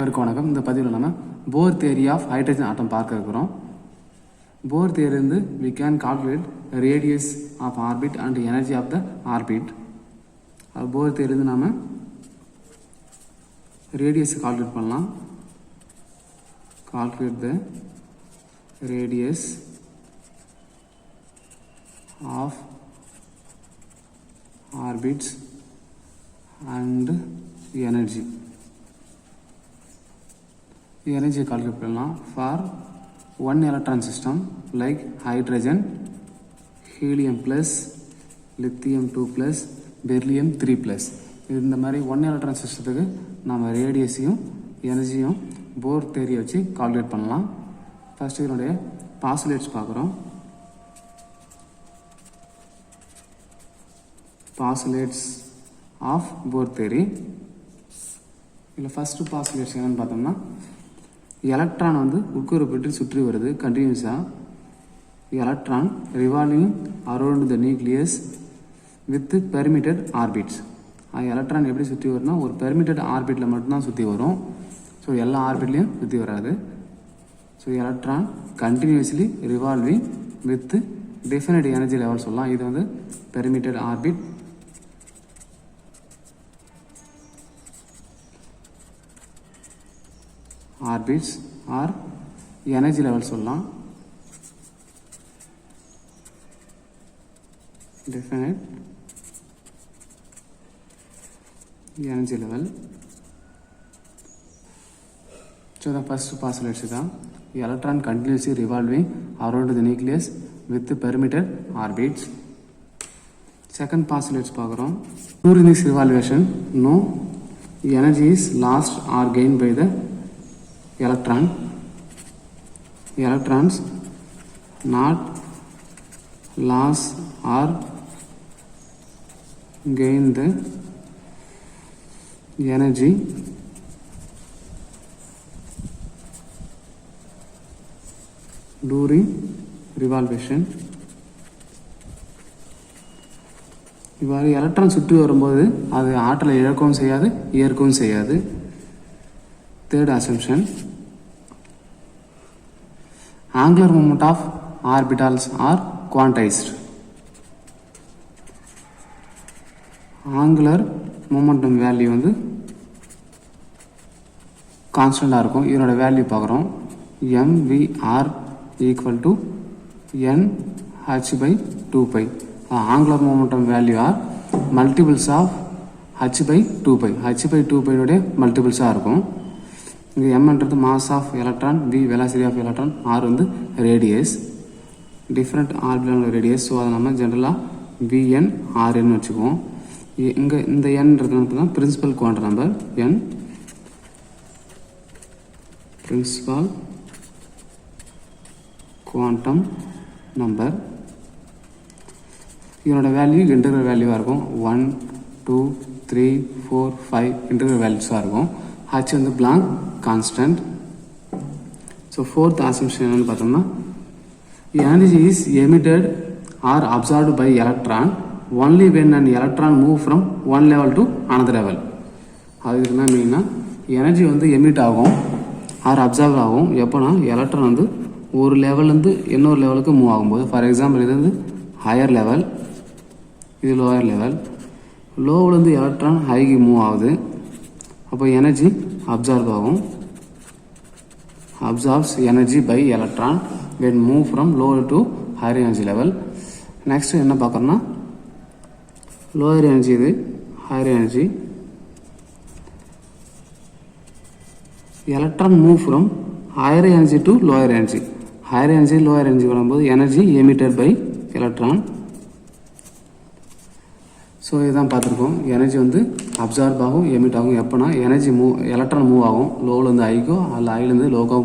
வணக்கம். இந்த பதிவில் நம்ம போர் தியரி ஆஃப் ஹைட்ரஜன் ஆட்டம் பார்க்க இருக்கிறோம். போர் தியரி இருந்து we can calculate radius of orbit and energy of the orbit. Bohr theory இருந்து நாம radius கால்குலேட் பண்ணலாம். calculate the radius of orbits and energy. Energy calculate பண்ணலாம் for one electron system like hydrogen, helium plus, lithium 2 plus, beryllium 3 plus. இந்த மாதிரி one electron சிஸ்டத்துக்கு நம்ம ரேடியஸையும் எனர்ஜியும் Bohr theory வச்சு கால்குலேட் பண்ணலாம். ஃபர்ஸ்ட் இதனுடைய பாஸ்லேட்ஸ் பார்க்குறோம். Postulates of Bohr theory. இதில் ஃபர்ஸ்ட் பாஸ்லேட்ஸ் என்னன்னு பார்த்தோம்னா, எலக்ட்ரான் வந்து உட்கூறப்பட்டு சுற்றி வருது கண்டினியூஸாக. Electron revolving around the nucleus with permitted orbits. Electron எப்படி சுற்றி வரும்னா, ஒரு பெர்மிட்டட் ஆர்பிட்டில் மட்டும்தான் சுற்றி வரும். ஸோ எல்லா ஆர்பிட்லேயும் சுற்றி வராது. So electron continuously revolving with definite energy level சொல்லலாம். இது வந்து permitted orbit. Orbits are energy level சொல்லலாம். Definite energy level. So the first postulate தான், electron continuously revolving around the nucleus with permitted orbits. Second postulate பார்க்குறோம். During this revolution, no energy is lost or gained by the electron. Electrons not lost or gain the energy during revolution. இவ்வாறு electron சுற்றி வரும்போது அது ஆற்றலை இழக்கவும் செய்யாது, ஏற்கவும் செய்யாது. Third assumption, angular moment of orbitals are quantized. angular momentum value வந்து கான்ஸ்டண்டாக இருக்கும். இதனோட வேல்யூ பார்க்குறோம். mvr equal to nh/2π. angular momentum value are multiples of h/2π. h/2π மல்டிபிள்ஸாக இருக்கும். இங்கே எம்ன்றது mass of electron, V velocity of electron, R வந்து radius, different orbital radius. So அதை நம்ம ஜென்ரலாக விஎன் ஆர்என்னு வச்சுக்குவோம். இங்கே இந்த என்ன்றது தான் பிரின்சிபல் குவாண்டம் நம்பர். என் பிரின்சிபல் குவாண்டம் நம்பர். இதனோட வேல்யூ இன்டெகிரல் வேல்யூவாக இருக்கும். 1 2 3 4 5 இன்டெகிரல் வேல்யூஸாக இருக்கும். h வந்து blank constant. So fourth assumption என்னன்னு பார்த்தோம்னா, energy is emitted or absorbed by electron only when an electron move from one level to another level. அதுக்கு என்ன மீனிங்னா, energy வந்து எமிட் ஆகும் ஆர் அப்சார்ப் ஆகும் எப்போனா, எலக்ட்ரான் வந்து ஒரு லெவல்லேருந்து இன்னொரு லெவலுக்கு மூவ் ஆகும்போது. ஃபார் எக்ஸாம்பிள், இது வந்து ஹையர் லெவல், இது லோயர் லெவல். லோவிலேருந்து எலக்ட்ரான் ஹைக்கு மூவ் ஆகுது, அப்போ எனர்ஜி அப்சார்ப் ஆகும். Absorbs energy by electron when move from lower to higher energy level. Next என்ன பார்க்குறோம்னா, லோயர் எனர்ஜி, இது higher energy. Electron move from higher energy to lower energy. Higher energy lower energy வரும்போது energy emitted by electron. So இதுதான் பார்த்துருக்கோம். Energy வந்து absorb ஆகும், emit ஆகும் எப்போனா, எனர்ஜி எலக்ட்ரான் மூவ் ஆகும் லோவிலேருந்து ஹைக்கோ அல்ல ஹைலேருந்து லோக்கோ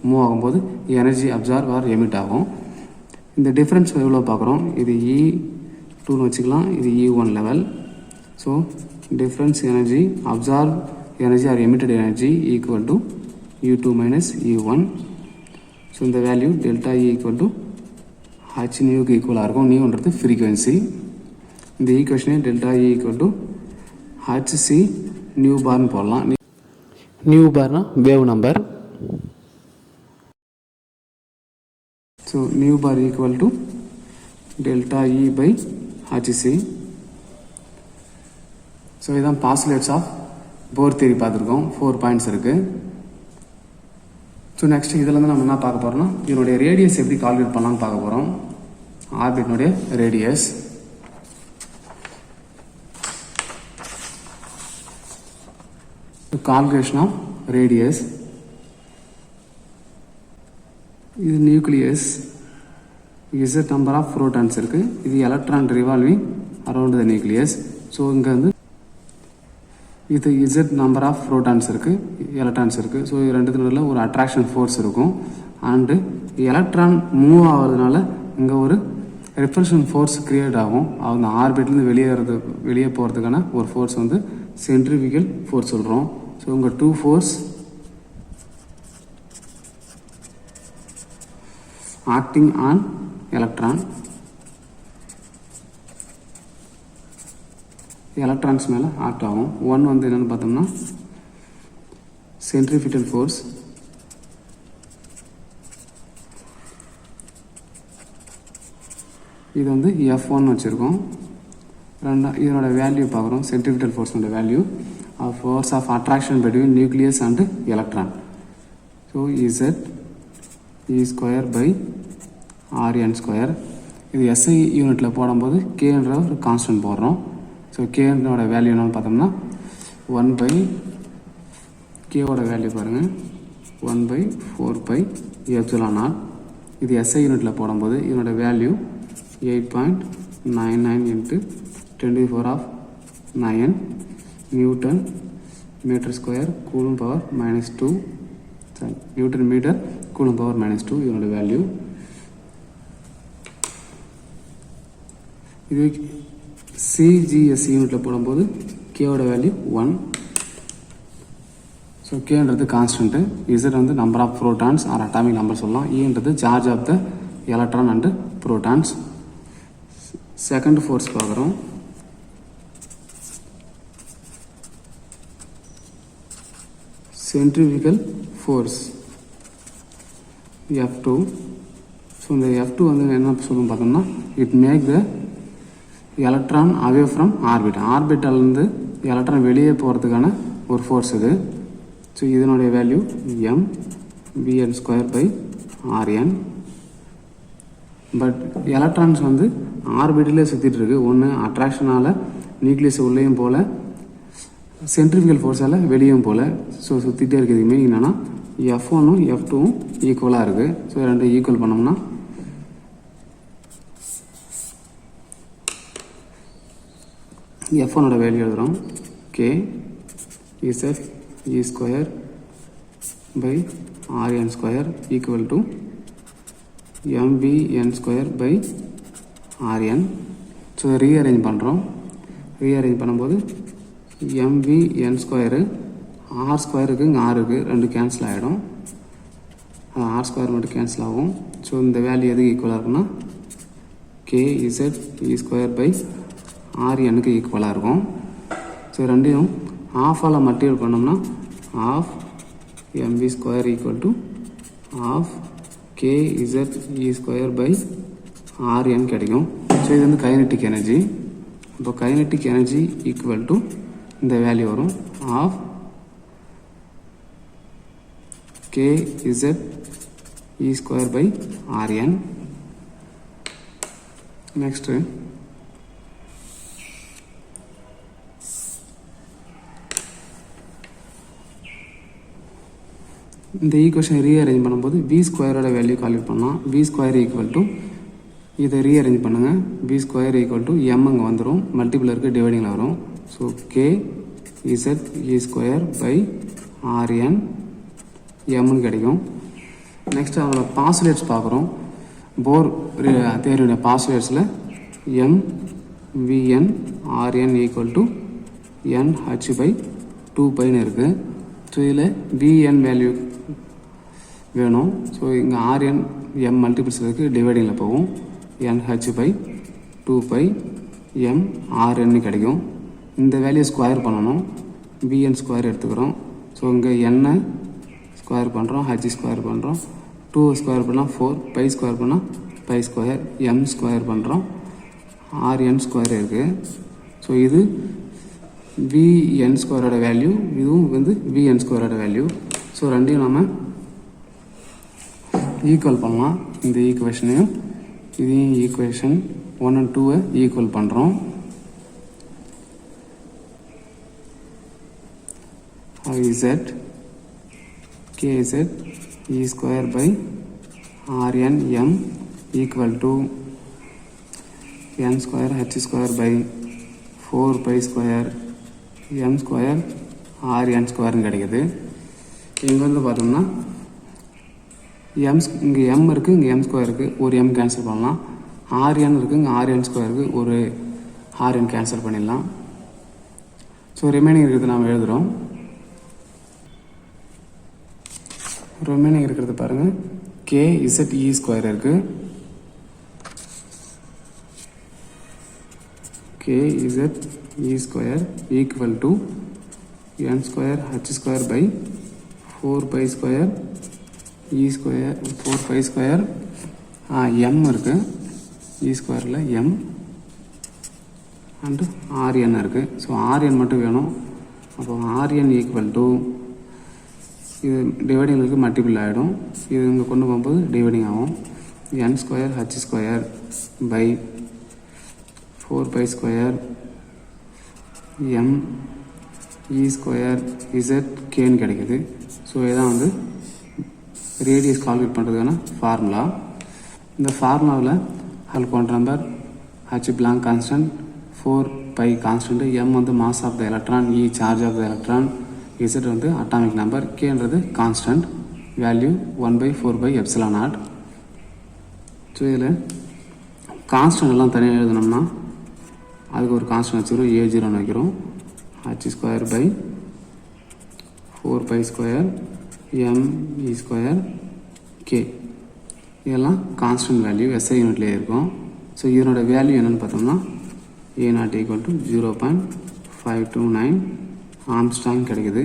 மூவ் ஆகும்போது எனர்ஜி அப்சார்ப் ஆர் எமிட் ஆகும். இந்த டிஃப்ரென்ஸ் எவ்வளோ பார்க்குறோம். இது E2ன்னு வச்சுக்கலாம், இது E1 லெவல். So difference energy, absorb energy or emitted energy equal to U2 minus E1. So இந்த value delta E equal to h நியூக்கு ஈக்குவலாக இருக்கும். நியூன்றது ஃப்ரீக்வன்சி. இந்த ஈக்குவேஷனே delta E equal to H C nu பார்னு போடலாம். நியூ பார்னா wave number. So nu bar equal to delta E by H C. So இதுதான் பாஸ்லேட்ஸ் ஆஃப் போர் தியரி பார்த்துருக்கோம். 4 பாயிண்ட்ஸ் இருக்குது. ஸோ நெக்ஸ்ட் இதில் நம்ம என்ன பார்க்க போகிறோம்னா இதனுடைய ரேடியஸ் எப்படி கால்குலேட் பண்ணலாம்னு பார்க்க போகிறோம். ஆர்பிட்னுடைய ரேடியஸ். Calculation of radius. இது nucleus. Z number of protons இருக்குது. இது electron revolving around the nucleus. So இங்கே வந்து இது இசட் நம்பர் ஆஃப் புரோட்டான்ஸ் இருக்குது, எலக்ட்ரான்ஸ் இருக்குது. ஸோ இது ரெண்டுத்துக்கு நடுவில் ஒரு அட்ராக்ஷன் ஃபோர்ஸ் இருக்கும். அண்டு எலக்ட்ரான் மூவ் ஆகிறதுனால இங்கே ஒரு ரிப்பல்ஷன் ஃபோர்ஸ் கிரியேட் ஆகும். அந்த ஆர்பிட்லேருந்து வெளியே போகிறதுக்கான ஒரு ஃபோர்ஸ் வந்து சென்ட்ரிஃபிகல் ஃபோர்ஸ் சொல்கிறோம். ஸோ இங்கே 2 force acting on electron. Electrons மேலே ஆக்ட் ஆகும். 1 வந்து என்னென்னு பார்த்தோம்னா சென்ட்ரிஃபிகல் ஃபோர்ஸ். இது வந்து F1 வச்சுருக்கோம். இதனோட வேல்யூ பார்க்குறோம். சென்ட்ரிஃபிகல் ஃபோர்ஸோட value force of attraction between nucleus and electron. So Z E square by RN square. இது SI யூனிட்டில் போடும்போது Kன்ற ஒரு கான்ஸ்டன்ட் போடுறோம். ஸோ Kன்றோட வேல்யூ என்னன்னு பார்த்தோம்னா 1 பை Kவோட வேல்யூ பாருங்கள் 1 பை 4 பை எப்சிலான் நாட். இது SI யூனிட்டில் போடும்போது இதனோட value 8.99 into 10⁻⁹ newton metre square coulomb power -2. Newton metre coulomb power -2 இதனோட வேல்யூ. இது CGS யூனிட்டில் போடும்போது Kவோட வேல்யூ 1. ஸோ Kன்றது கான்ஸ்டன்ட்டு. இசட் வந்து number of protons or atomic number சொல்லலாம். ஈன்றது charge of the electron and protons. Second force பார்க்குறோம். Centrifugal force F2. ஸோ இந்த F2 வந்து என்ன சொல்லணும் பார்த்தோம்னா it make the electron away from orbit. ஆர்பிட்டாலேருந்து எலக்ட்ரான் வெளியே போகிறதுக்கான ஒரு ஃபோர்ஸ் இது. ஸோ இதனுடைய value mVn square by RN. But electrons வந்து ஆர்பிட்டிலே சுற்றிட்டு இருக்கு. ஒன்று அட்ராக்ஷனால் நியூக்ளியஸ் உள்ளேயும் போல், சென்ட்ரிஃபிகல் ஃபோர்ஸால் வெளியும் போல். ஸோ சுற்றிகிட்டே இருக்குது. மீனிங் என்னென்னா F1ம் F2ம் ஈக்குவலாக இருக்குது. ஸோ ரெண்டு ஈக்குவல் பண்ணோம்னா F1ஓட வேல்யூ எழுதுகிறோம் K Z E square by RN square equal to mVn square by RN. So rearrange பண்ணுறோம். ரீஅரேஞ்ச் பண்ணும்போது mVn ஸ்கொயரு R ஸ்கொயருக்கு இங்கே R இருக்குது, ரெண்டு கேன்சல் ஆகிடும். R ஸ்கொயர் மட்டும் கேன்சல் ஆகும். ஸோ இந்த வேல்யூ எதுக்கு ஈக்குவலாக இருக்குன்னா KZ E ஸ்கொயர் பை RNக்கு ஈக்குவலாக இருக்கும். ஸோ ரெண்டையும் ஆஃபால் மல்டிபிள் பண்ணோம்னா half mv square equal to half KZ E square by RN கிடைக்கும். ஸோ இது வந்து கைனெட்டிக் எனர்ஜி. இப்போ கைனெட்டிக் எனர்ஜி ஈக்குவல் டு இந்த வேல்யூ வரும் of KZ E square by RN. Next இந்த ஈக்குவேஷன் ரீஅரேஞ்ச் பண்ணும்போது V ஸ்கொயரோட வேல்யூ கால்குலேட் பண்ணலாம். V ஸ்கொயர் ஈக்குவல் டு இதை ரீஅரேஞ்ச் பண்ணுங்கள். V square equal to M அங்கே வந்துடும், மல்டிபிள் இருக்குது, டிவைடிங்கில் வரும். So KZ E square by RN Mன்னு கிடைக்கும். நெக்ஸ்ட் அதோட பாஸ்லேட்ஸ் பார்க்குறோம். போர் தேர்வுடைய பாஸ்வேர்ட்ஸில் mVn RN equal to NH by 2πன்னு இருக்குது. ஸோ இதில் Vn வேல்யூ வேணும். ஸோ இங்கே RN M மல்டிபிள்ஸ் இருக்குது, டிவைடிங்கில் போகும். NH பை 2π M RN கிடைக்கும். இந்த வேல்யூ ஸ்கொயர் பண்ணணும். Vn ஸ்கொயர் எடுத்துக்கிறோம். ஸோ இங்கே n ஸ்கொயர் பண்ணுறோம், h ஸ்கொயர் பண்ணுறோம், 2 ஸ்கொயர் பண்ணால் 4, பை ஸ்கொயர் பண்ணால் பை ஸ்கொயர், m ஸ்கொயர் பண்ணுறோம், rn ஸ்கொயர் இருக்குது. ஸோ இது vn ஸ்கொயரோட வேல்யூ, இதுவும் வந்து vn ஸ்கொயரோட வேல்யூ. ஸோ ரெண்டையும் நம்ம ஈக்குவல் பண்ணலாம். இந்த ஈக்குவேஷனையும் இதையும் ஈக்குவேஷன் 1 and 2 ஈக்குவல் பண்ணுறோம். z kz e square by rn m equal to n square h square by 4 pi square m square rn square கிடைக்குது. இங்கே வந்து பார்த்தோம்னா இங்கே m இருக்குது, இங்கே m ஸ்கொயர் இருக்குது, ஒரு m கேன்சல் பண்ணலாம். rn இருக்குது, இங்கே rn ஸ்கொயர் இருக்குது, ஒரு rn கேன்சல் பண்ணிடலாம். ஸோ ரிமைனிங் இருக்கிறது நாம் எழுதுகிறோம். ரிமைனிங் இருக்கிறது பாருங்கள், kz e ஸ்கொயர் இருக்குது, kz e square equal to n square h square by 4 pi square e square 4 pi square m இருக்குது, e ஸ்கொயரில் m அண்டு rn இருக்குது. ஸோ rn மட்டும் வேணும். அப்போ rn ஈக்குவல் டு இது டிவைடிங் இருக்குது, மல்டிபிள் ஆகிடும். இது இங்கே கொண்டு போகும்போது டிவைடிங் ஆகும். n square h square by 4 pi square m e square z kன்னு கிடைக்குது. ஸோ இதான் வந்து ரேடியஸ் கால்குலேட் பண்ணுறதுக்கான ஃபார்முலா. இந்த ஃபார்முலாவில் ஹல் quantum number, h Planck constant, 4 pi constant, m வந்து mass of the electron, e charge of the electron, z வந்து atomic number, kன்றது கான்ஸ்டன்ட் வேல்யூ 1/4/ε0. ஸோ இதில் கான்ஸ்டன்ட் எல்லாம் தனியாக எழுதணும்னா அதுக்கு ஒரு கான்ஸ்டன்ட் வச்சுக்கிறோம், a0 வைக்கிறோம், h square by 4 pi square m e square k, இதெல்லாம் கான்ஸ்டன்ட் வேல்யூ SI யூனிட்லேயே இருக்கும். ஸோ இதனோட வேல்யூ என்னென்னு பார்த்தோம்னா a0 ஈக்குவல் டு 0.529 ஆம்ஸ்ட்ராங் கிடைக்குது.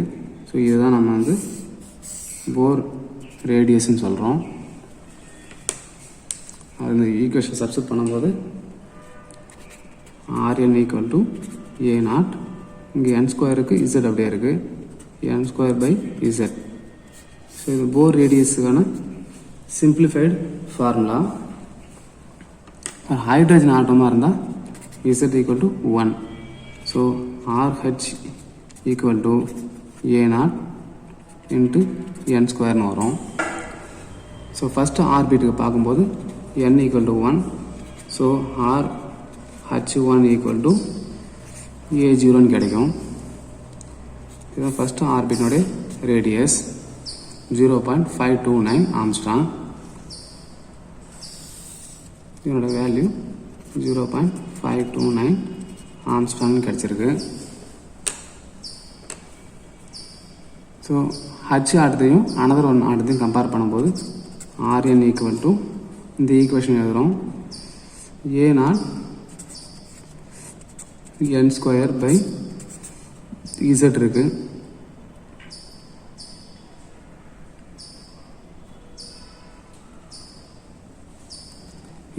ஸோ இதுதான் நம்ம வந்து போர் ரேடியஸ்ன்னு சொல்கிறோம். அது இந்த ஈக்குவேஷன் சப்ஸ்டிட் பண்ணும்போது rn ஈக்குவல் டு a0, இங்கே n ஸ்கொயருக்கு z அப்படியே இருக்குது, n square by z. So இது போர் ரேடியஸுக்கான சிம்பிளிஃபைடு ஃபார்முலா. ஹைட்ரஜன் ஆட்டமாக இருந்தால் z equal to 1. So RH equal to a0 into n ஸ்கொயர்னு வரும். ஸோ ஃபஸ்ட்டு ஆர்பிட்டுக்கு பார்க்கும்போது n equal to 1. So RH1 equal to a0ன்னு கிடைக்கும். இதுதான் ஃபஸ்ட்டு ஆர்பிட்டினுடைய ரேடியஸ் 0.529 ஆம்ஸ்ட்ராங். இதனோட வேல்யூ 0.529 ஆம்ஸ்ட்ராங் கிடச்சிருக்கு. ஸோ ஹச் ஆட்டத்தையும் அனதர் ஒன் ஆட்டத்தையும் கம்பேர் பண்ணும்போது rn ஈக்குவல் டு இந்த ஈக்குவேஷன் எழுதுகிறோம், a0 n square by z இருக்குது.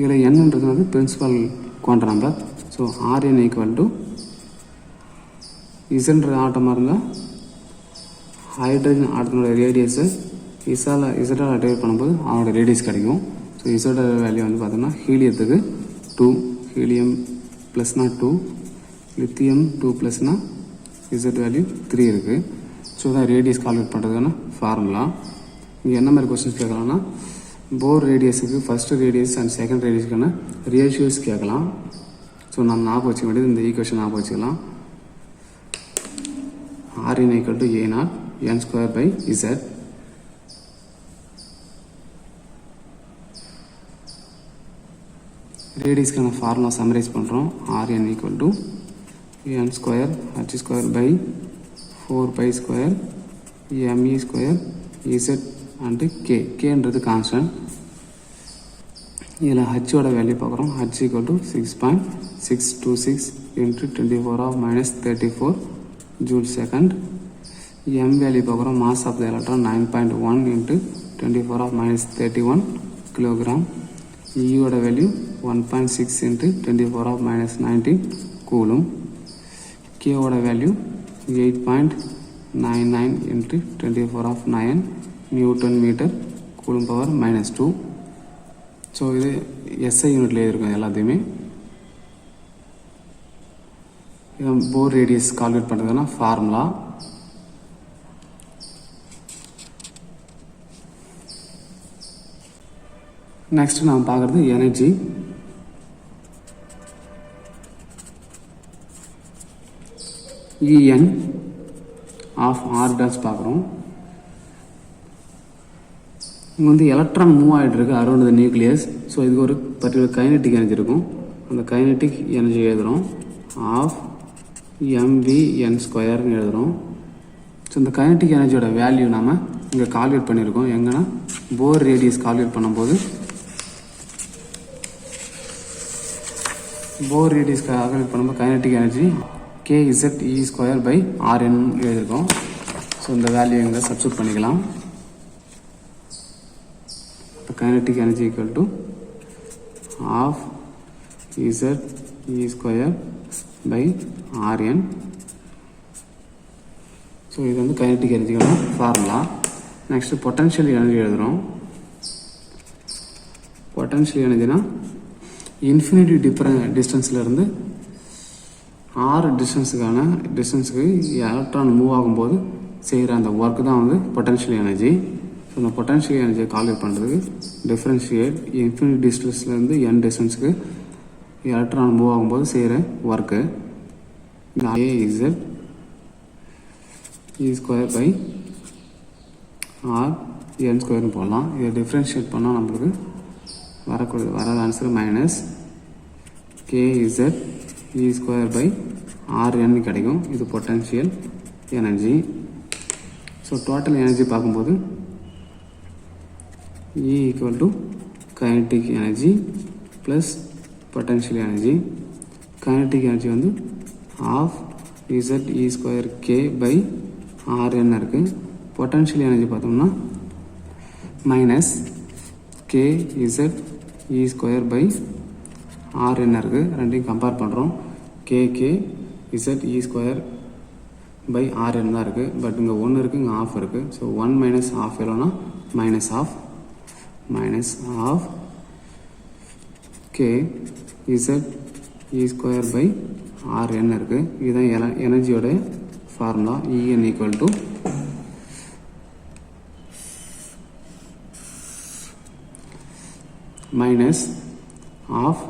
இதில் என்னன்றது வந்து principal quantum number. So rn equal to இசன்ற ஆட்டமாக இருந்தால் ஹைட்ரஜன் ஆட்டத்தினோட ரேடியஸு இசால் டிவைட் பண்ணும்போது அவனோட ரேடியஸ் கிடைக்கும். ஸோ இசோட வேல்யூ வந்து பார்த்தோம்னா ஹீலியத்துக்கு 2, ஹீலியம் ப்ளஸ்னா 2, லித்தியம் 2 ப்ளஸ்னா இசட் வேல்யூ 3 இருக்குது. ஸோ தான் ரேடியஸ் கால்குலேட் பண்ணுறதுக்கான ஃபார்முலா. இங்கே என்ன மாதிரி கொஸ்டின்ஸ் கேட்கலாம்னா போர் ரேடியஸுக்கு ஃபஸ்ட்டு ரேடியஸ் அண்ட் செகண்ட் ரேடியஸ்க்கான ரேஷியோஸ் கேட்கலாம். ஸோ நம்ம ஞாபகம் வச்சுக்க வேண்டியது இந்த ஈக்குவேஷன் ஞாபகம் வச்சுக்கலாம். rn equal to a0 n square by z. ரேடியஸ்க்கான ஃபார்முலா சம்மரைஸ் பண்ணுறோம். rn equal to n square h square by 4 pi square me square z and கேன்றது கான்ஸ்டன்ட். இதில் ஹச்சோட வேல்யூ பார்க்குறோம், h equal to 6.626 into 10⁻⁻34 joule second. m value பார்க்குறோம். Mass of the electron 9.1 into 10⁻³ kilogram. ஈயோட value 1.6 into 10⁻⁻19 coulomb. கேவோட value 8.99 into 10⁻9 newton metre coulomb power -2. So இது SI யூனிட்லேயே இருக்கும் எல்லாத்தையுமே. போர் ரேடியஸ் கால்குலேட் பண்ணுறதுன்னா ஃபார்முலா நெக்ஸ்ட் நாம் பார்க்குறது எனர்ஜி. En ஆஃப் ஆர் டாஸ் பார்க்குறோம். இங்கே வந்து எலக்ட்ரான் மூவ் ஆகிட்டு இருக்கு அரௌண்ட் த நியூக்ளியஸ். ஸோ இதுக்கு ஒரு பர்டிகுலர் கைனெட்டிக் எனர்ஜி இருக்கும். அந்த கைனெட்டிக் எனர்ஜி எழுதுகிறோம் ஆஃப் mv(n²) எழுதுகிறோம். ஸோ இந்த கைனெட்டிக் எனர்ஜியோட வேல்யூ நாம் இங்கே கால்குலேட் பண்ணியிருக்கோம். எங்கன்னா போர் ரேடியஸ் கால்குலேட் பண்ணும்போது கைனெட்டிக் எனர்ஜி kZe²/Rn எழுதியிருக்கோம். ஸோ இந்த வேல்யூ இங்கே சப்ஸ்டியூட் பண்ணிக்கலாம். இப்போ kinetic energy equal to ½ Ze²/Rn. So இது வந்து கைனெட்டிக் எனர்ஜிக்கான ஃபார்முலா. நெக்ஸ்ட் பொட்டன்ஷியல் எனர்ஜி எழுதுகிறோம். பொட்டன்ஷியல் எனர்ஜினா இன்ஃபினிட்டி டிஸ்டன்ஸ்லேருந்து ஆறு டிஸ்டன்ஸுக்கு எலக்ட்ரான் மூவ் ஆகும்போது செய்கிற அந்த ஒர்க் தான் வந்து பொட்டன்ஷியல் எனர்ஜி. ஸோ அந்த பொட்டன்ஷியல் எனர்ஜியை கால்குலேட் பண்ணுறதுக்கு டிஃப்ரென்ஷியேட் இன்ஃபினிட்டி டிஸ்டன்ஸ்லேருந்து n டிஸ்டன்ஸுக்கு எலக்ட்ரான் மூவ் ஆகும்போது செய்கிற ஒர்க்கு kZe²/Rn² போடலாம். இதை டிஃப்ரென்ஷியேட் பண்ணால் நம்மளுக்கு வர ஆன்சர் -kZe²/Rn கிடைக்கும். இது potential energy. So total energy பார்க்கும்போது E = kinetic energy plus potential energy. Kinetic energy வந்து ½ Ze²k/Rn இருக்குது. பொட்டன்ஷியல் எனர்ஜி பார்த்தோம்னா -kZe²/Rn இருக்குது. ரெண்டையும் கம்பேர் பண்ணுறோம். Ze²/Rn தான் இருக்குது. பட் இங்கே 1 இருக்குது, இங்கே ½ இருக்குது. ஸோ 1 - ½ எவ்வளோனா -½ kZe²/Rn இருக்குது. இதுதான் எனர்ஜியோட ஃபார்முலா. En = -½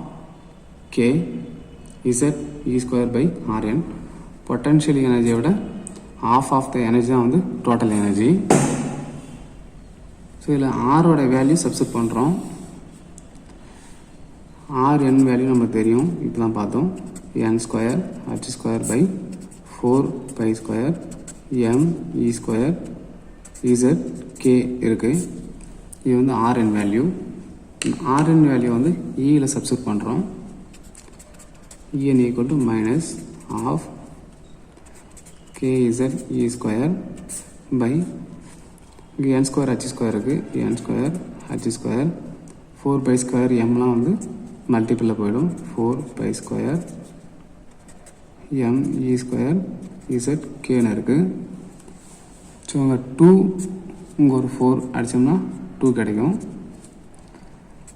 kZe²/Rn. பொட்டன்ஷியல் எனர்ஜியை விட ½ ஆஃப் த எனர்ஜி தான் வந்து டோட்டல் எனர்ஜி. ஸோ இதில் ஆரோட வேல்யூ சப்ஸ்டிட் பண்ணுறோம். Rn வேல்யூ நமக்கு தெரியும், இப்போ தான் பார்த்தோம். n² h²/4π² me² zk இருக்குது. இது வந்து Rn வேல்யூ. Rn வேல்யூ வந்து Eல சப்ஸ்டிட் பண்ணுறோம். En = -½ kZe². இங்கே n² h² இருக்குது. n² h². 4π² mலாம் வந்து மல்டிப்பிளில் போயிடும். 4π² me² zkன்னு இருக்குது. ஸோ இங்கே 2 இங்கே ஒரு 4 அடித்தோம்னா 2 கிடைக்கும்.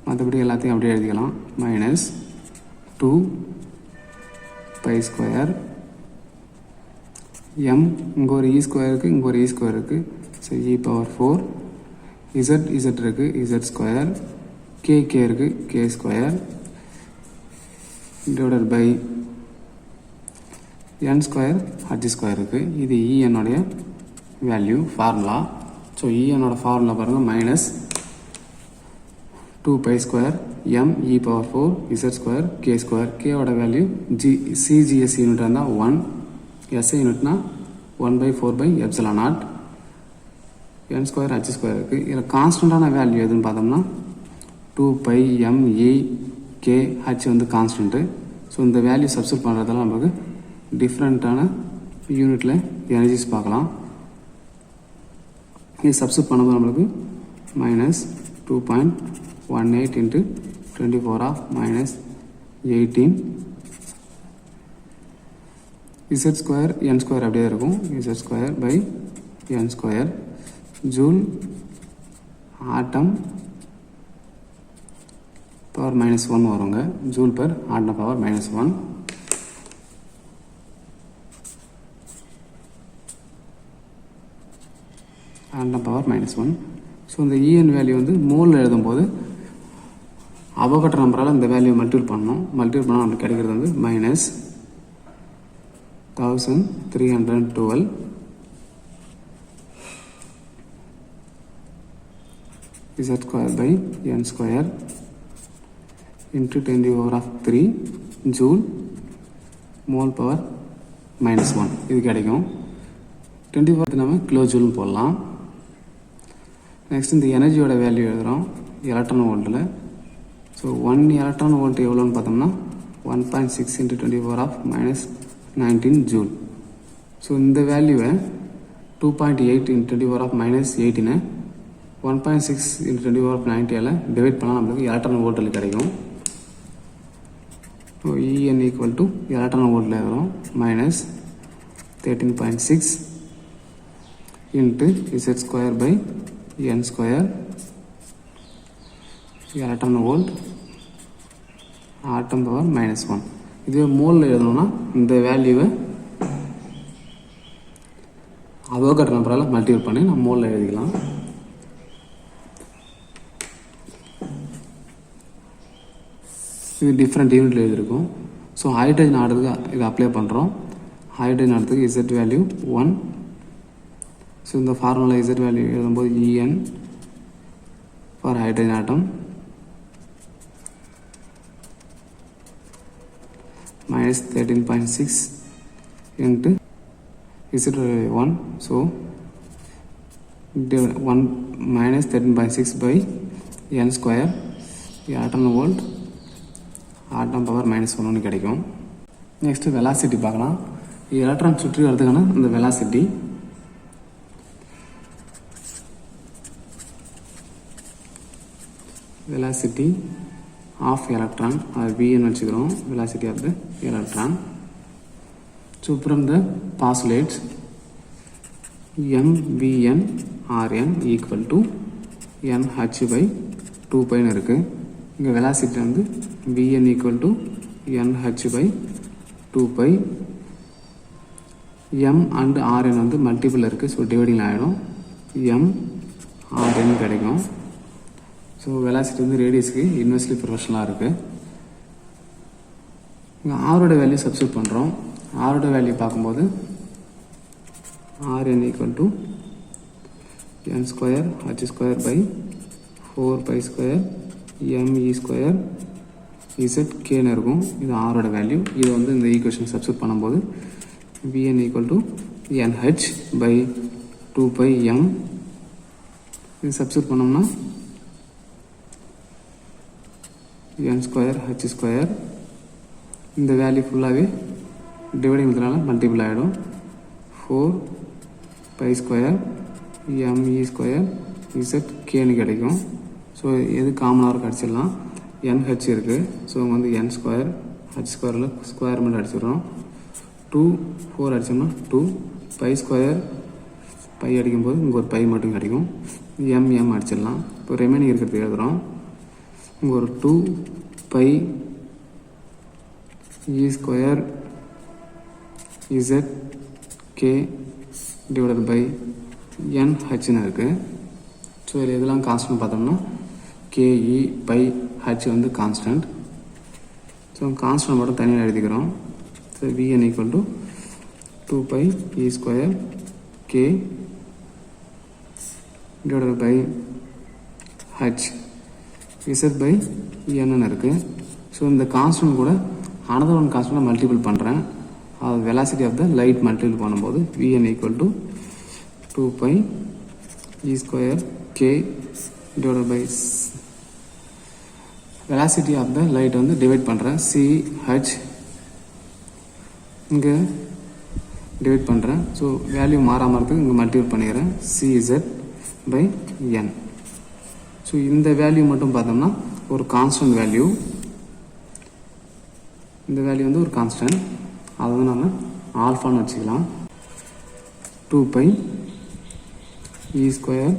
மற்றபடி எல்லாத்தையும் அப்படியே எழுதிக்கலாம். -2π² m இங்கே ஒரு E² இருக்குது, இங்கே ஒரு E² இருக்குது. ஸோ e⁴ z இருக்குது, z². k இருக்குது, k² divided by n² h² இருக்குது. இது என்னுடைய வேல்யூ ஃபார்முலா. ஸோ என்னோட ஃபார்முலா பாருங்கள் -2π² m e⁴ z² k². கேவோட வேல்யூ CGS யூனிட் இருந்தால் 1, SI யூனிட்னா 1/4/ε0. n² h² இருக்குது. இதில் கான்ஸ்டண்ட்டான வேல்யூ எதுன்னு பார்த்தோம்னா 2π m e k h வந்து கான்ஸ்டன்ட்டு. ஸோ இந்த வேல்யூ சப்ஸ்டிட் பண்ணுறதால நமக்கு டிஃப்ரெண்ட்டான யூனிட்டில் எனர்ஜிஸ் பார்க்கலாம். இது சப்ஸ்டிட் பண்ணும்போது நம்மளுக்கு minus 2.18 into 24 of minus 18 Z square n square அப்படியே இருக்கும். Z square by n square joule atom power -1 வருங்க. Joule per atom power -1. Atom power -1. So இந்த இஎன் வேல்யூ வந்து மோலில் எழுதும்போது அவோகட்ரோ நம்பரால் இந்த வேல்யூ மல்டிபிள் பண்ணணும். மல்டிபிள் பண்ணால் நம்மளுக்கு கிடைக்கிறது வந்து -1312 z square by n square into 10⁻³ joule mole power -1 இது கிடைக்கும். 24 நம்ம கிலோ ஜூல்னு போடலாம். நெக்ஸ்ட் இந்த எனர்ஜியோட வேல்யூ எழுதுகிறோம் எலக்ட்ரான் வோல்ட்டில். ஸோ 1 எலக்ட்ரான் வோல்ட் எவ்வளோன்னு பார்த்தோம்னா 1.6 இன்ட்டு 10⁻⁻19 ஜூல். ஸோ இந்த வேல்யூவை 2.8 இன்ட்டு 10⁻⁻18 1.6 இன்ட்டு 10⁻90 டிவைட் பண்ணால் நம்மளுக்கு எலக்ட்ரான் வோல்ட்டில் கிடைக்கும். ஸோ இஎன் ஈக்குவல் டு எலக்ட்ரான் வோல்ட்டில் எழுதுகிறோம் -13.6 into Z square by n square electron volt atom power -1. இதுவே மோலில் எழுதணும்னா இந்த வேல்யூவை அவோகட்ரோ நம்பரால் மல்டிபிள் பண்ணி நம்ம மோலில் எழுதிக்கலாம். இது டிஃப்ரெண்ட் யூனிட்டில் எழுதியிருக்கும். ஸோ ஹைட்ரஜன் ஆடுறதுக்கு இதை அப்ளை பண்ணுறோம். ஹைட்ரஜன் ஆடுறதுக்கு இசட் வேல்யூ 1. ஸோ இந்த ஃபார்முலா இசட் வேல்யூ எழுதும்போது E n for hydrogen atom -13.6 into z 1. So 1 -13.6 by n square atom volt atom power -1 கிடைக்கும். நெக்ஸ்ட் வெலாசிட்டி பார்க்கலாம். எலக்ட்ரான் சுற்றி வரதுக்கான இந்த வெலாசிட்டி ஆஃப் எலக்ட்ரான் அது வின்னு வச்சுக்கிறோம். Velocity of the electron. So from the postulates MVN RN equal to NH/2πன்னு இருக்குது. இங்கே வெலாசிட்டி வந்து VN equal to NH/2π. M and RN வந்து மல்டிபிள் இருக்குது. ஸோ டிவைடிங் ஆகிடும். MRN கிடைக்கும். ஸோ வெலாசிட்டி வந்து ரேடியஸ்க்கு இன்வெர்ஸ்லி ப்ரொபோர்ஷனலாக இருக்குது. இங்கே ஆரோட வேல்யூ சப்ஸ்டியூட் பண்ணுறோம். ஆரோட வேல்யூ பார்க்கும்போது RN equal to n square h square by 4π² ME square ZKன்னு இருக்கும். இது ஆரோட வேல்யூ. இது வந்து இந்த ஈக்குவேஷன் சப்ஸ்டியூட் பண்ணும்போது VN ஈக்குவல் டு NH/2πm. இது சப்ஸ்டியூட் பண்ணோம்னா n ஸ்கொயர் h ஸ்கொயர் இந்த வேல்யூ ஃபுல்லாகவே டிவைடிங் மெத்தடால மல்டிபிள் ஆகிடும். 4π² ME ஸ்கொயர் ZKன்னு கிடைக்கும். ஸோ எது காமனாக கிடச்சிடலாம். NH இருக்குது. ஸோ இங்கே வந்து n ஸ்கொயர் h ஸ்கொயரில் ஸ்கொயர் மட்டும் அடிச்சிடுறோம். 2 4 அடித்தோம்னா 2π². பை அடிக்கும்போது இங்கே ஒரு பை மட்டும் கிடைக்கும். MM அடிச்சிடலாம். இப்போ ரிமைனிங் இருக்கிறது எழுதுகிறோம். இங்கே ஒரு 2π E square ZK divided by NHன்னு இருக்குது. ஸோ இதில் எதெல்லாம் கான்ஸ்டன்ட் பார்த்தோம்னா KE பை H வந்து கான்ஸ்டன்ட். ஸோ கான்ஸ்டன்ட் மட்டும் தனியாக எழுதிக்கிறோம். So VN equal to 2π E square K divided by H Z by Nன்னு இருக்குது. ஸோ இந்த கான்ஸ்டன்ட் கூட அனதர் ஒன் கான்ஸ்டன்ட் மல்டிபிள் பண்ணுறேன். அது velocity of the light multiple பண்ணும்போது VN equal to 2π E square K divided by velocity of the light வந்து divide பண்ணுறேன். CH இங்கே டிவைட் பண்ணுறேன். ஸோ வேல்யூ மாறாமல் இருக்குது. இங்கே மல்டிபிள் பண்ணிக்கிறேன். CZ by n. ஸோ இந்த வேல்யூ மட்டும் பார்த்தோம்னா ஒரு கான்ஸ்டன்ட் வேல்யூ. இந்த வேல்யூ வந்து ஒரு கான்ஸ்டன்ட், அதை வந்து நம்ம ஆல்ஃபான்னு வச்சுக்கலாம். 2 pi e square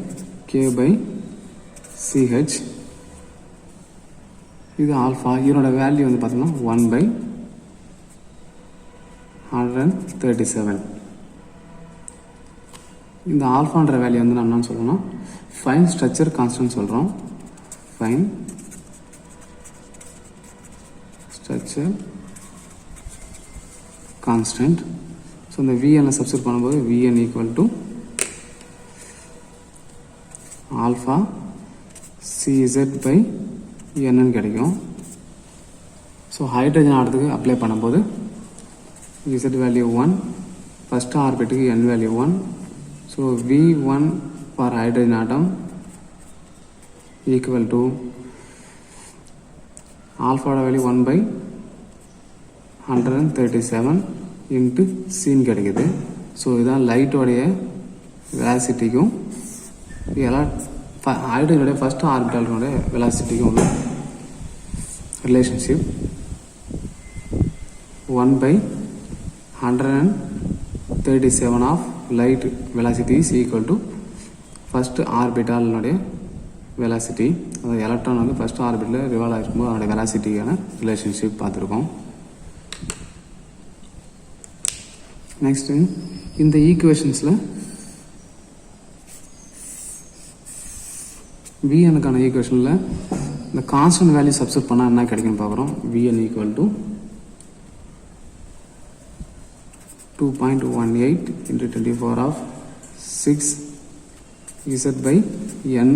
k by ch. இது ஆல்ஃபா. இதனோட வேல்யூ வந்து பார்த்தோம்னா 1 பை 137. இந்த ஆல்ஃபான்ற வேல்யூ வந்து நம்ம என்ன சொல்லணும், ஃபைன் ஸ்ட்ரக்சர் கான்ஸ்டன்ட் சொல்கிறோம். Fine structure constant. ஸோ இந்த vn சப்ஸ்டிட் பண்ணும்போது vn equal to alpha cz by n கிடைக்கும். ஸோ ஹைட்ரஜன் ஆட்டத்துக்கு அப்ளை பண்ணும்போது z வேல்யூ 1, ஃபஸ்ட் ஆர்பிட்டுக்கு n value 1. So v1 for hydrogen atom equal to ஆல்ஃபாவோட value 1 by 137 into C கிடைக்குது. So இதான் லைட்டோடைய வெலாசிட்டிக்கும் ஹைட்ரஜனுடைய ஃபஸ்ட் ஆர்பிட்டாலுடைய வெலாசிட்டிக்கும் உள்ள relationship. 1 by 137 of light velocity is equal to first orbital velocity. அதாவது எலக்ட்ரான் வந்து ஃபர்ஸ்ட் ஆர்பிட்டில் ரிவால்வ் ஆகிருக்கும்போது அதோட வெலாசிட்டியான ரிலேஷன்ஷிப் பார்த்துருக்கோம். நெக்ஸ்ட் இந்த ஈக்குவேஷன்ஸில் vnக்கான ஈக்குவேஷனில் இந்த கான்ஸ்டன்ட் வேல்யூ சப்ஸ்டிட் பண்ணால் என்ன கிடைக்குன்னு பார்க்குறோம். vn equal to 2.18 into 24 of 6 z by n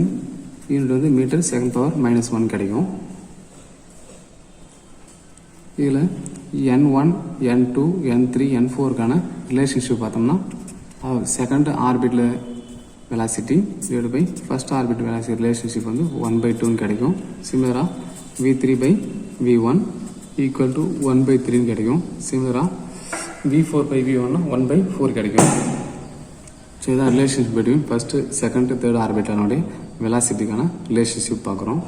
unit வந்து மீட்டர் செகண்ட் பவர் -1 கிடைக்கும். இதில் n1 n2 n3 n4க்கான ரிலேஷன்ஷிப் பார்த்தோம்னா செகண்ட் ஆர்பிட்டில் velocity divide by first orbit velocity relationship வந்து 1/2 கிடைக்கும். சிமிலராக v3 by v1 equal to 1/3 கிடைக்கும். சிமிலராக v4 பை v1 1/4 கிடைக்கும். ஸோ இதான் relationship between first second third ஆர்பிட்டாலுடைய வெலாசிட்டிக்கான ரிலேஷன்ஷிப் பார்க்குறோம்.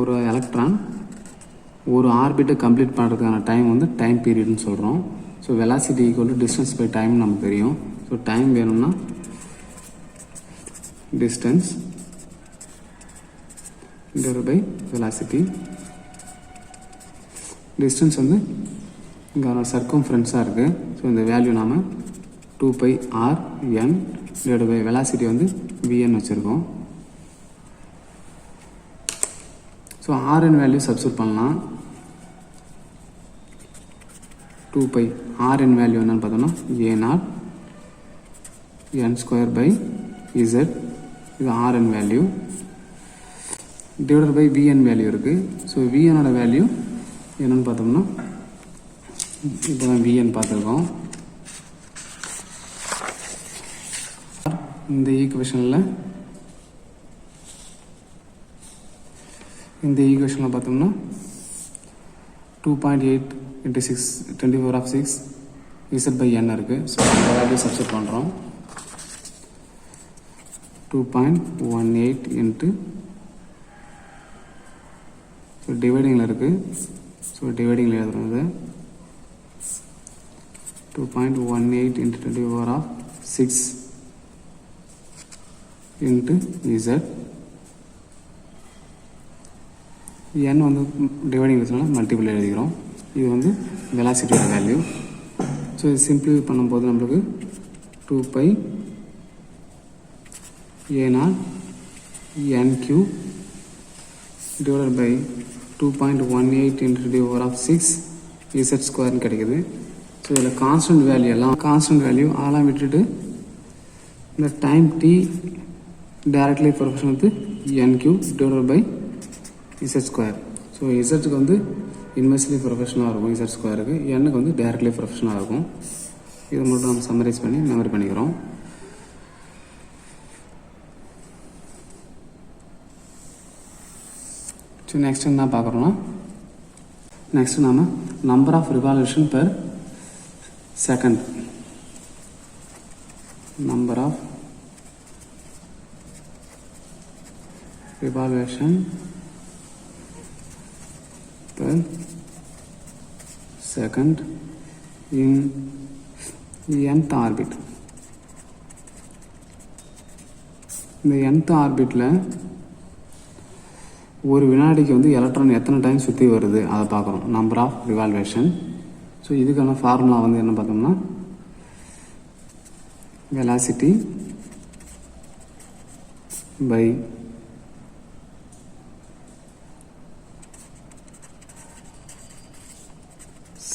ஒரு எலக்ட்ரான் ஒரு ஆர்பிட்டை கம்ப்ளீட் பண்ணுறதுக்கான டைம் வந்து டைம் பீரியட்னு சொல்கிறோம். So velocity equal to distance by time நமக்கு தெரியும். ஸோ டைம் வேணும்னா distance divided by velocity. Distance வந்து இங்கே சர்க்கம்ஃபரன்ஸாக இருக்குது. ஸோ இந்த வேல்யூ நாம் 2πr n divided by velocity வந்து vn வச்சுருக்கோம். ஸோ rn வேல்யூ சப்ஸ்டிட் பண்ணலாம். 2π rn வேல்யூ என்னன்னு பார்த்தோம்னா a0 n square by z. இது rn வேல்யூ டிவைடட் பை vn வேல்யூ இருக்குது. ஸோ vnோட வேல்யூ என்னன்னு பார்த்தோம்னா இப்போ தான் vn பார்த்துருக்கோம். இந்த ஈக்குவேஷனில் பார்த்தோம்னா 2.8 into 6 24 of 6 z by n இருக்குது. ஸோ அந்த வேல்யூ சப்ஸ்டிட் பண்ணுறோம். 2.18 into ஸோ டிவைடிங்கில் இருக்குது. ஸோ டிவைடிங்கில் எழுதுறது 2.18 into 24 of 6 into z. n வந்து டிவைடிங் வச்சனால மல்டிபிள் எழுதிக்கிறோம். இது வந்து வெலாசிட்டியோட வேல்யூ. ஸோ இது சிம்பிளிஃபை பண்ணும்போது நம்மளுக்கு 2π a0 n3 divided by 2.18 into 10⁶ z ஸ்கொயர்னு கிடைக்குது. ஸோ இதில் கான்ஸ்டன்ட் வேல்யூ அதெல்லாம் விட்டுட்டு இந்த time t directly proportional with n3 divided by z square. So இசட்க்கு வந்து இன்வெர்ஸ்லி ப்ரொஃபஷனலாக இருக்கும், z ஸ்கொயருக்கு. n-க்கு வந்து டைரக்ட்லி ப்ரொஃபஷனலாக இருக்கும். இதை மட்டும் நம்ம சம்மரைஸ் பண்ணி மெமரி பண்ணிக்கிறோம். ஸோ நெக்ஸ்ட் என்ன பார்க்குறோன்னா நெக்ஸ்ட் நாம் number of revolution per second, number of revolution per second in nth orbit. இந்த nth ஆர்பிட்டில் ஒரு வினாடிக்கு வந்து எலக்ட்ரான் எத்தனை டைம் சுற்றி வருது அதை பார்க்குறோம், நம்பர் ஆஃப் ரிவால்வேஷன். ஸோ இதுக்கான ஃபார்முலா வந்து என்ன பார்த்தோம்னா velocity by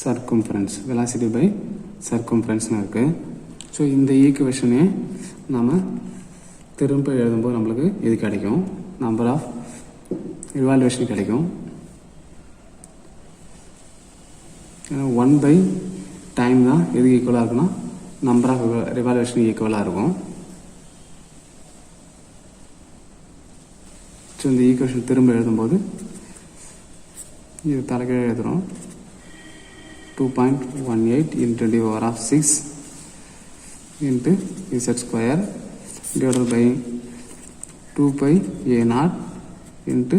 circumference, velocity by சர்க்கம்ஃபரன்ஸ்னு இருக்குது. ஸோ இந்த ஈக்குவேஷனே நம்ம திரும்ப எழுதும்போது நம்மளுக்கு இது கிடைக்கும், நம்பர் ஆஃப் ரிவால்வேஷன் கிடைக்கும். 1 பை டைம் தான் எதுக்கு ஈக்குவலாக இருக்குன்னா நம்பர் ஆஃப் ரிவால்வேஷன் ஈக்குவலாக இருக்கும். ஸோ இந்த ஈக்குவேஷன் திரும்ப எழுதும்போது இது தலைகீழ எழுதுகிறோம், 2.18 into 10⁶ into z square divided by 2 pi a0 into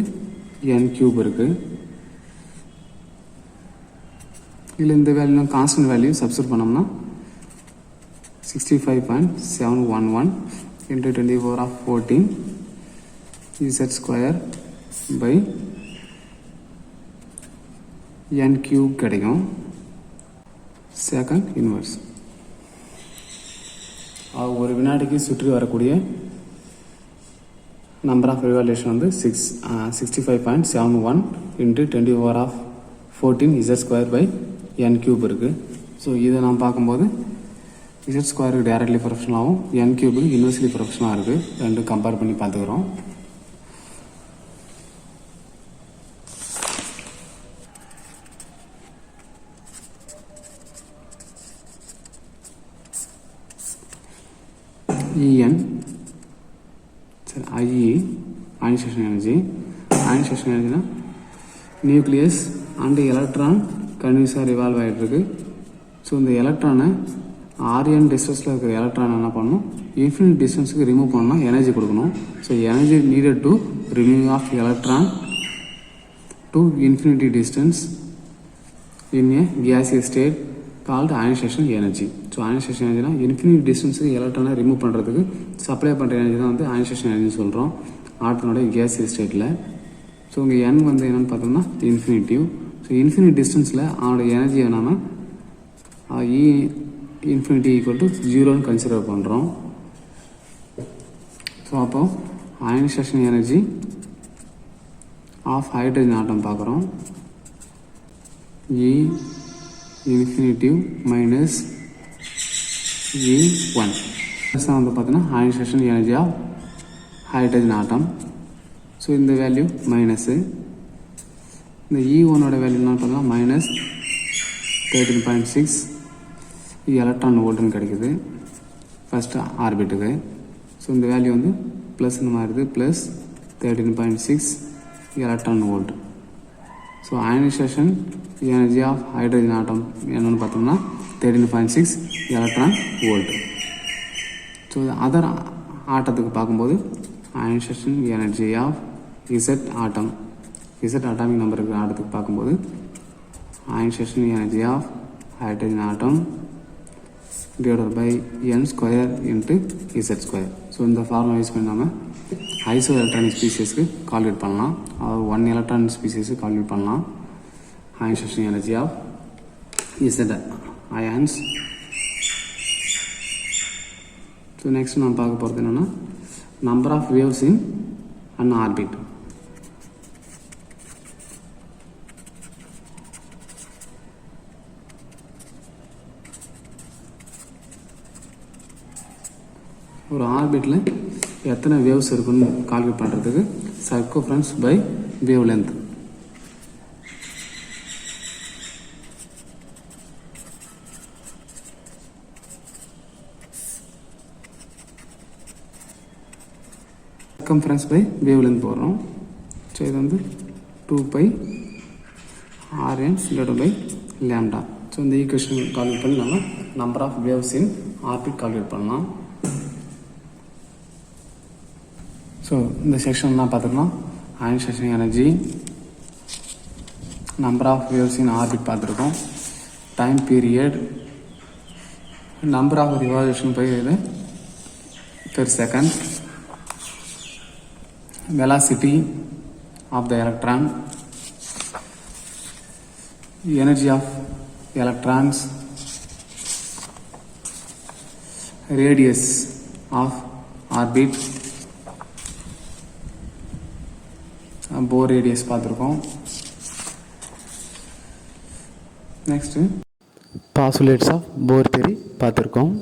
n cube இருக்குது. இதில் இந்த வேல்யூ கான்ஸ்டன்ட் வேல்யூ சப்ஸ்டிட் பண்ணோம்னா 65.711 into 10⁻14 z square by n cube கிடைக்கும். செகண்ட் இன்வர்ஸ், ஒரு வினாடிக்கு சுற்றி வரக்கூடிய நம்பர் ஆஃப் ரிவால்யூஷன் வந்து 65.71 into 10⁻14 z square by n cube இருக்குது. ஸோ இதை நாம் பார்க்கும்போது z ஸ்கொயருக்கு டைரக்ட்லி ப்ரொஃபஷனலாகவும் n கியூபுக்கு இன்வெர்ஸ்லி ப்ரொஃபஷனலாக இருக்குது. ரெண்டும் கம்பேர் பண்ணி பார்த்துக்கிறோம். En சரி IE அயனைசேஷன் எனர்ஜி. அயனைசேஷன் எனர்ஜினா நியூக்ளியஸ் அண்ட் எலக்ட்ரான் கன்வியூஸாக ரிவால்வ் ஆகிட்டு இருக்கு. ஸோ இந்த எலக்ட்ரானை ஆர்என் டிஸ்டன்ஸில் இருக்கிற எலக்ட்ரான் என்ன பண்ணணும், இன்ஃபினிட் டிஸ்டன்ஸுக்கு ரிமூவ் பண்ணால் எனர்ஜி கொடுக்கணும். So energy needed to remove of electron to infinity distance in a gaseous state called ionisation energy. So ionisation எனர்ஜினா இன்ஃபினிட் டிஸ்டன்ஸுக்கு எலக்ட்ரானை ரிமூவ் பண்ணுறதுக்கு சப்ளை பண்ணுற எனர்ஜி தான் வந்து அயனைசேஷன் எனர்ஜி சொல்கிறோம் ஆட்டனோட கேசியஸ் ஸ்டேட்டில். ஸோ இங்கே என் வந்து என்னென்னு பார்த்தோம்னா இன்ஃபினிட்டிவ். ஸோ இன்ஃபினிட் டிஸ்டன்ஸில் அவனோட எனர்ஜியை நம்ம இ இன்ஃபினிட்டி ஈக்குவல் டு 0ன்னு கன்சிடர் பண்ணுறோம். ஸோ அப்போது ionization energy of hydrogen atom பார்க்குறோம், இ இன்ஃபினிட்டிவ் மைனஸ் E1 வந்து பார்த்தோன்னா ionization energy of hydrogen atom. So இந்த வேல்யூ மைனஸு, இந்த E1ஓட வேல்யூ என்ன பார்த்தோம்னா மைனஸ் 13.6 எலக்ட்ரான் வோல்ட்னு கிடைக்குது ஃபஸ்ட்டு ஆர்பிட்டுக்கு. ஸோ இந்த வேல்யூ வந்து ப்ளஸ்ன்னு மாறுது, plus 13.6 electron volt. So ionization energy of hydrogen atom என்னென்னு பார்த்தோம்னா 13.6 எலக்ட்ரான் வோல்ட். ஸோ அதர் ஆட்டத்துக்கு பார்க்கும்போது ionization energy of Z atom, Z atomic number இருக்கிற ஆட்டத்துக்கு பார்க்கும்போது ionization energy of hydrogen atom divided by n square into Z square. So இந்த formula use பண்ணி நம்ம ஐசோ எலக்ட்ரானிக் ஸ்பீசிஸ்க்கு கால்குலேட் பண்ணலாம், அதாவது 1 எலக்ட்ரானிக் ஸ்பீசிஸ்க்கு கால்குலேட் பண்ணலாம் ionization energy of Z ions. So next நம்ம பார்க்க போகிறது என்னென்னா number of waves in an orbit. ஒரு ஆர்பிட்டில் எத்தனை வேவ்ஸ் இருக்குன்னு கால்குலேட் பண்ணுறதுக்கு circumference by wavelength. Circumference by wavelength போடுறோம். ஸோ இது வந்து 2 pi Rn divided by lambda. So இந்த ஈக்குவேஷன் கால்குலேட் பண்ணி நம்ம number of waves in orbit calculate பண்ணலாம். ஸோ இந்த செக்ஷன்லாம் பார்த்துக்கலாம். Ionization energy, number of waves in orbit பார்த்துருக்கோம், time period, number of revolution per second, velocity of the electron, energy of electrons, radius of orbit, Bohr radius பார்த்துருக்கோம். Next postulates of Bohr theory பார்த்துருக்கோம்.